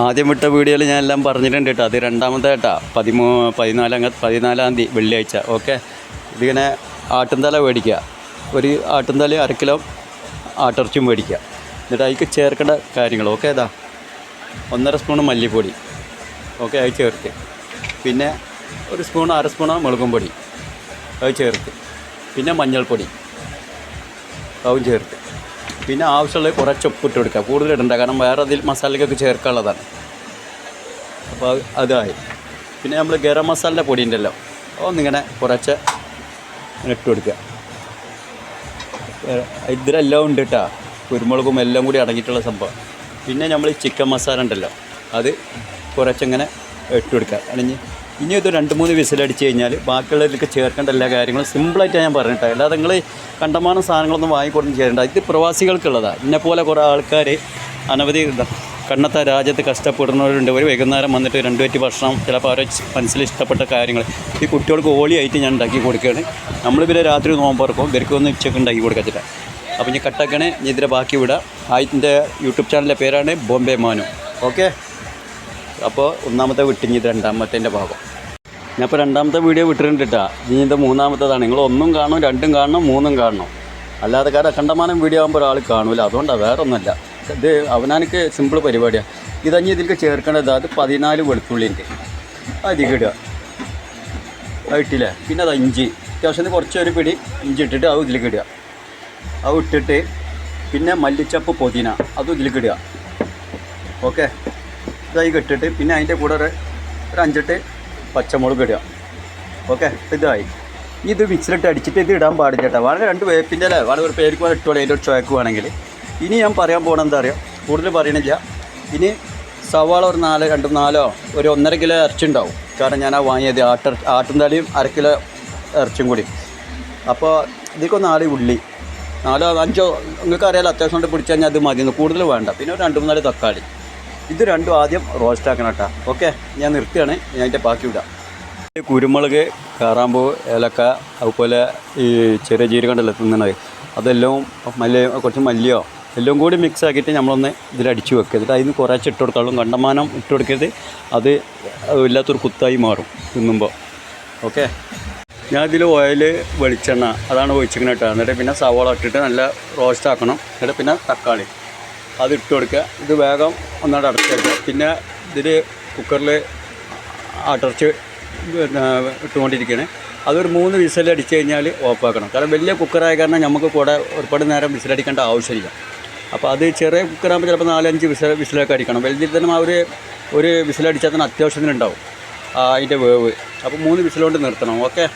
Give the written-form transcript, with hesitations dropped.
ആദ്യം വിട്ട വീഡിയോയിൽ ഞാൻ എല്ലാം പറഞ്ഞിട്ടുണ്ട് കേട്ടോ. അത് രണ്ടാമത്തെ കേട്ടോ 14-ാം തീയതി വെള്ളിയാഴ്ച. ഓക്കെ, ഇതിങ്ങനെ ആട്ടുംതല മേടിക്കുക. ഒരു ആട്ടുംതല 1/2 കിലോ ആട്ടിറച്ചിയും മേടിക്കുക. എന്നിട്ട് അതിലേക്ക് ചേർക്കേണ്ട കാര്യങ്ങൾ ഓക്കെ. ഇതാ 1.5 സ്പൂണ് മല്ലിപ്പൊടി ഓക്കെ, അത് ചേർത്ത്. പിന്നെ 1 സ്പൂൺ 1/2 സ്പൂണ് മുളകും പൊടി അത് ചേർത്ത്. പിന്നെ മഞ്ഞൾപ്പൊടി അതും ചേർത്ത്. പിന്നെ ആവശ്യമുള്ളത് കുറച്ച് ഉപ്പിട്ട് കൊടുക്കുക. കൂടുതലിടണ്ട, കാരണം വേറെ അതിൽ മസാലയ്ക്കൊക്കെ ചേർക്കാനുള്ളതാണ്. അപ്പോൾ അതായി. പിന്നെ നമ്മൾ ഗരം മസാലയുടെ പൊടി ഉണ്ടല്ലോ, ഒന്നിങ്ങനെ കുറച്ച് ഇട്ട് കൊടുക്കുക. ഇതിലെല്ലാം ഉണ്ട് കേട്ടോ, കുരുമുളകും എല്ലാം കൂടി അടങ്ങിയിട്ടുള്ള സംഭവം. പിന്നെ നമ്മൾ ചിക്കൻ മസാല ഉണ്ടല്ലോ, അത് കുറച്ചിങ്ങനെ ഇട്ട് കൊടുക്കുക. അല്ലെങ്കിൽ ഇനി ഇത് 2-3 വിസിലടിച്ച് കഴിഞ്ഞാൽ ബാക്കിയുള്ളതിലേക്ക് ചേർക്കേണ്ട എല്ലാ കാര്യങ്ങളും സിമ്പിളായിട്ടാണ് ഞാൻ പറഞ്ഞിട്ട്. അല്ലാതെ നിങ്ങൾ കണ്ടമാനം സാധനങ്ങളൊന്നും വാങ്ങിക്കൊടുന്ന് ചെയ്യേണ്ട. ഇത് പ്രവാസികൾക്കുള്ളതാണ്. എന്നെപ്പോലെ കുറേ ആൾക്കാർ അനവധി കണ്ണത്ത രാജ്യത്ത് കഷ്ടപ്പെടുന്നവരുണ്ട്. ഒരു വൈകുന്നേരം വന്നിട്ട് 2 വറ്റി ഭക്ഷണം ചിലപ്പോൾ അവരെ മനസ്സിൽ ഇഷ്ടപ്പെട്ട കാര്യങ്ങൾ ഈ കുട്ടികൾക്ക് ഓളിയായിട്ട് ഞാൻ ഉണ്ടാക്കി കൊടുക്കുകയാണ്. നമ്മളിവരെ രാത്രി നോമ്പറക്കും, ഇവർക്കൊന്ന് ഉച്ചയ്ക്ക് ഉണ്ടാക്കി കൊടുക്കത്തില്ല. അപ്പോൾ ഇനി കട്ടാക്കണേ, ഇനി ഇതിൻ്റെ ബാക്കി വിടാം. ആദ്യത്തിൻ്റെ യൂട്യൂബ് ചാനലിൻ്റെ പേരാണ് ബോംബെ മാനു. ഓക്കെ, അപ്പോൾ ഒന്നാമത്തെ വിട്ടിഞ്ഞ് ഇത് രണ്ടാമത്തെ ഭാഗം. ഞാൻ ഇപ്പോൾ 2ാമത്തെ വീഡിയോ വിട്ടിട്ടുണ്ട് കേട്ടോ. ഇനി ഇത് 3ാമത്തേതാണ്. നിങ്ങൾ 1ഉം കാണണം, 2ഉം കാണണം, 3ഉം കാണണം. അല്ലാതെ കാരണം കണ്ടമാനം വീഡിയോ ആകുമ്പോൾ ഒരാൾ കാണില്ല. അതുകൊണ്ടാണ്, വേറെ ഒന്നുമല്ല. ഇത് അവനാనికి സിമ്പിൾ പരിപാടിയാണ്. ഇതഞ്ഞ് ഇതിലേക്ക് ചേർക്കേണ്ടത് അത് 14 വെളുത്തുള്ളിൻ്റെ അധികം ഇടുക. അത് ഇട്ടില്ലേ. പിന്നെ അത് ഇഞ്ചി അത്യാവശ്യത്തിന് കുറച്ചൊരു പിടി ഇഞ്ചി ഇട്ടിട്ട് അത് ഇതിലേക്ക് ഇടുക. അത് ഇട്ടിട്ട് പിന്നെ മല്ലിച്ചപ്പ് പുതിന അതും ഇതിലേക്ക് ഇടുക. ഓക്കെ, ഇതായി ഇട്ടിട്ട് പിന്നെ അതിൻ്റെ കൂടെ ഒരു 5-8 പച്ചമുളക് ഇടുക. ഓക്കെ, ഇതായി. ഇത് മിക്സിലിട്ട് അടിച്ചിട്ട് ഇത് ഇടാൻ പാടില്ല കേട്ടോ. വളരെ 2 വേപ്പിൻ്റെ അല്ലേ, വളരെ ഒരു പേർക്ക് പോലെ ഇട്ടോളൂ, അതിൻ്റെ ഒരു ചുവക്ക് വേണമെങ്കിൽ. ഇനി ഞാൻ പറയാൻ പോകണം എന്താ അറിയാം, കൂടുതൽ പറയണില്ല. ഇനി സവാള ഒരു 2-4 ഒരു 1.5 കിലോ ഇറച്ചി ഉണ്ടാവും. കാരണം ഞാൻ ആ വാങ്ങിയത് ആട്ടുംതലയും 1/2 കിലോ ഇറച്ചിയും കൂടി. അപ്പോൾ ഇതിലേക്ക് 4 ഉള്ളി, 4-5 നിങ്ങൾക്ക് അറിയാലോ, അത്യാവശ്യം കൊണ്ട് പിടിച്ച് കഴിഞ്ഞാൽ അത് മതി, കൂടുതൽ വേണ്ട. പിന്നെ ഒരു 2-3 തക്കാളി. ഇത് രണ്ടും ആദ്യം റോസ്റ്റ് ആക്കണം കേട്ടോ. ഓക്കെ, ഞാൻ നിർത്തിയാണ്, ഞാൻ അതിൻ്റെ ബാക്കി വിടാം. കുരുമുളക്, കാറാമ്പൂ, ഏലക്ക, അതുപോലെ ഈ ചെറിയ ജീരകം ഉണ്ടല്ലോ തിന്നണത്, അതെല്ലാം കുറച്ച് മല്ലിയോ എല്ലാം കൂടി മിക്സ് ആക്കിയിട്ട് നമ്മളൊന്ന് ഇതിലടിച്ച് വെക്കുക. എന്നിട്ട് അതിന് കുറച്ച് ഇട്ട് കൊടുക്കാളും, കണ്ടമാനം ഇട്ട് കൊടുക്കരുത്. അത് ഇല്ലാത്തൊരു കുത്തായി മാറും തിന്നുമ്പോൾ. ഓക്കെ, ഞാൻ ഇതിൽ ഓയിൽ, വെളിച്ചെണ്ണ അതാണ് ഒഴിച്ചിങ്ങനെ കേട്ടോ. എന്നിട്ട് പിന്നെ സവാള ഇട്ടിട്ട് നല്ല റോസ്റ്റ് ആക്കണം. എന്നിട്ട് പിന്നെ തക്കാളി അത് ഇട്ട് കൊടുക്കുക. ഇത് വേഗം ഒന്നാട് അടച്ച് വയ്ക്കുക. പിന്നെ ഇതിൽ കുക്കറിൽ ആട്ടിറച്ചി ഇട്ടുകൊണ്ടിരിക്കുകയാണ്. അതൊരു 3 വിസിലടിച്ച് കഴിഞ്ഞാൽ ഓഫാക്കണം. കാരണം വലിയ കുക്കറായ കാരണം നമുക്ക് കൂടെ ഒരുപാട് നേരം വിസിലടിക്കേണ്ട ആവശ്യമില്ല. അപ്പോൾ അത് ചെറിയ കുക്കറാകുമ്പോൾ ചിലപ്പോൾ 4-5 വിസിലൊക്കെ അടിക്കണം. വലുതിൽ തന്നെ ഒരു വിസിലടിച്ചാൽ തന്നെ അത്യാവശ്യത്തിനുണ്ടാവും അതിൻ്റെ വേവ്. അപ്പോൾ 3 വിസിലുകൊണ്ട് നിർത്തണം. ഓക്കെ.